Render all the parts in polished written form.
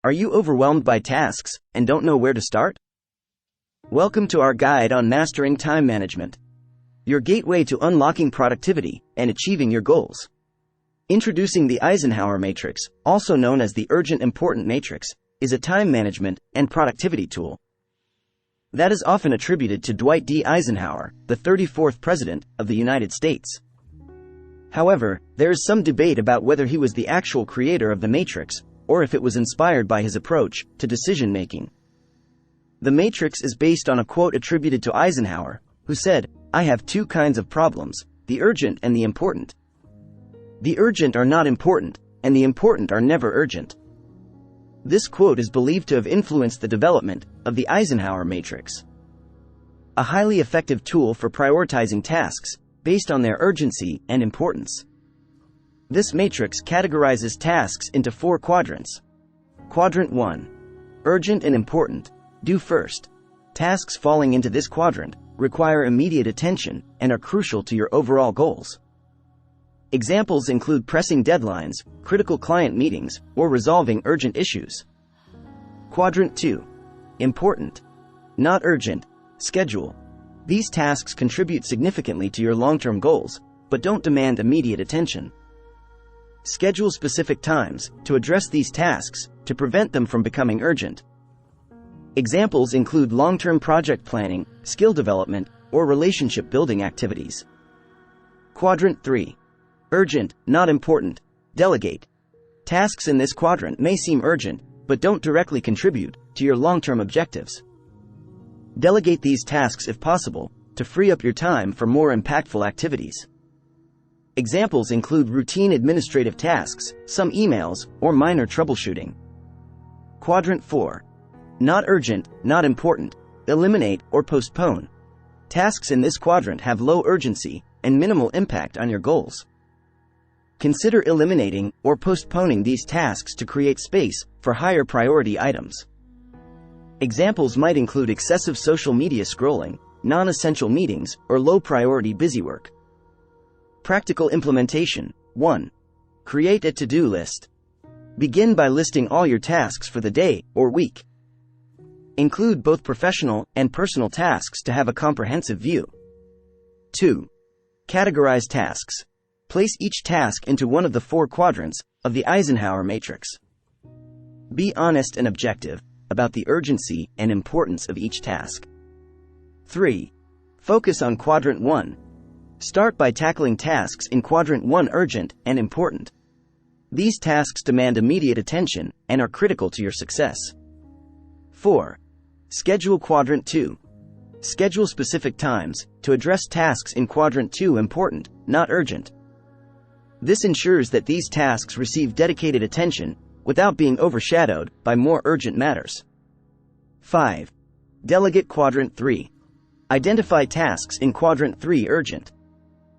Are you overwhelmed by tasks and don't know where to start? Welcome to our guide on mastering time management, your gateway to unlocking productivity and achieving your goals. Introducing the Eisenhower Matrix, also known as the Urgent Important Matrix, is a time management and productivity tool that is often attributed to Dwight D. Eisenhower, the 34th President of the United States. However, there is some debate about whether he was the actual creator of the matrix, or if it was inspired by his approach to decision-making. The matrix is based on a quote attributed to Eisenhower, who said, "I have two kinds of problems, the urgent and the important. The urgent are not important, and the important are never urgent." This quote is believed to have influenced the development of the Eisenhower Matrix, a highly effective tool for prioritizing tasks based on their urgency and importance. This matrix categorizes tasks into 4 quadrants. Quadrant 1. Urgent and important. Do first. Tasks falling into this quadrant require immediate attention and are crucial to your overall goals. Examples include pressing deadlines, critical client meetings, or resolving urgent issues. Quadrant 2. Important. Not urgent. Schedule. These tasks contribute significantly to your long-term goals, but don't demand immediate attention. Schedule specific times to address these tasks to prevent them from becoming urgent. Examples include long-term project planning, skill development, or relationship building activities. Quadrant 3. Urgent, not important. Delegate. Tasks in this quadrant may seem urgent, but don't directly contribute to your long-term objectives. Delegate these tasks if possible, to free up your time for more impactful activities. Examples include routine administrative tasks, some emails, or minor troubleshooting. Quadrant 4. Not urgent, not important. Eliminate or postpone. Tasks in this quadrant have low urgency and minimal impact on your goals. Consider eliminating or postponing these tasks to create space for higher priority items. Examples might include excessive social media scrolling, non-essential meetings, or low-priority busy work. Practical implementation. 1. Create a to-do list. Begin by listing all your tasks for the day or week. Include both professional and personal tasks to have a comprehensive view. 2. Categorize tasks. Place each task into one of the 4 quadrants of the Eisenhower Matrix. Be honest and objective about the urgency and importance of each task. 3. Focus on Quadrant 1. Start by tackling tasks in Quadrant 1 urgent and important. These tasks demand immediate attention and are critical to your success. 4. Schedule Quadrant 2. Schedule specific times to address tasks in Quadrant 2 important, not urgent. This ensures that these tasks receive dedicated attention without being overshadowed by more urgent matters. 5. Delegate Quadrant 3. Identify tasks in Quadrant 3 urgent,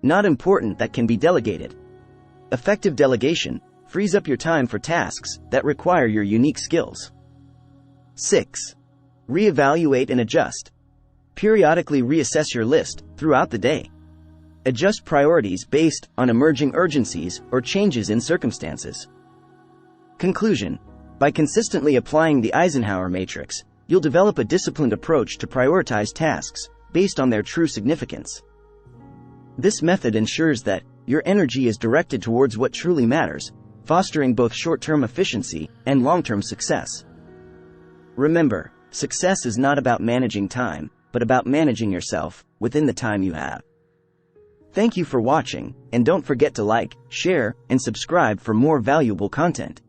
not important that can be delegated. Effective delegation frees up your time for tasks that require your unique skills. 6. Reevaluate and adjust. Periodically reassess your list throughout the day. Adjust priorities based on emerging urgencies or changes in circumstances. Conclusion. By consistently applying the Eisenhower Matrix, you'll develop a disciplined approach to prioritize tasks based on their true significance. This method ensures that your energy is directed towards what truly matters, fostering both short-term efficiency and long-term success. Remember, success is not about managing time, but about managing yourself within the time you have. Thank you for watching, and don't forget to like, share, and subscribe for more valuable content.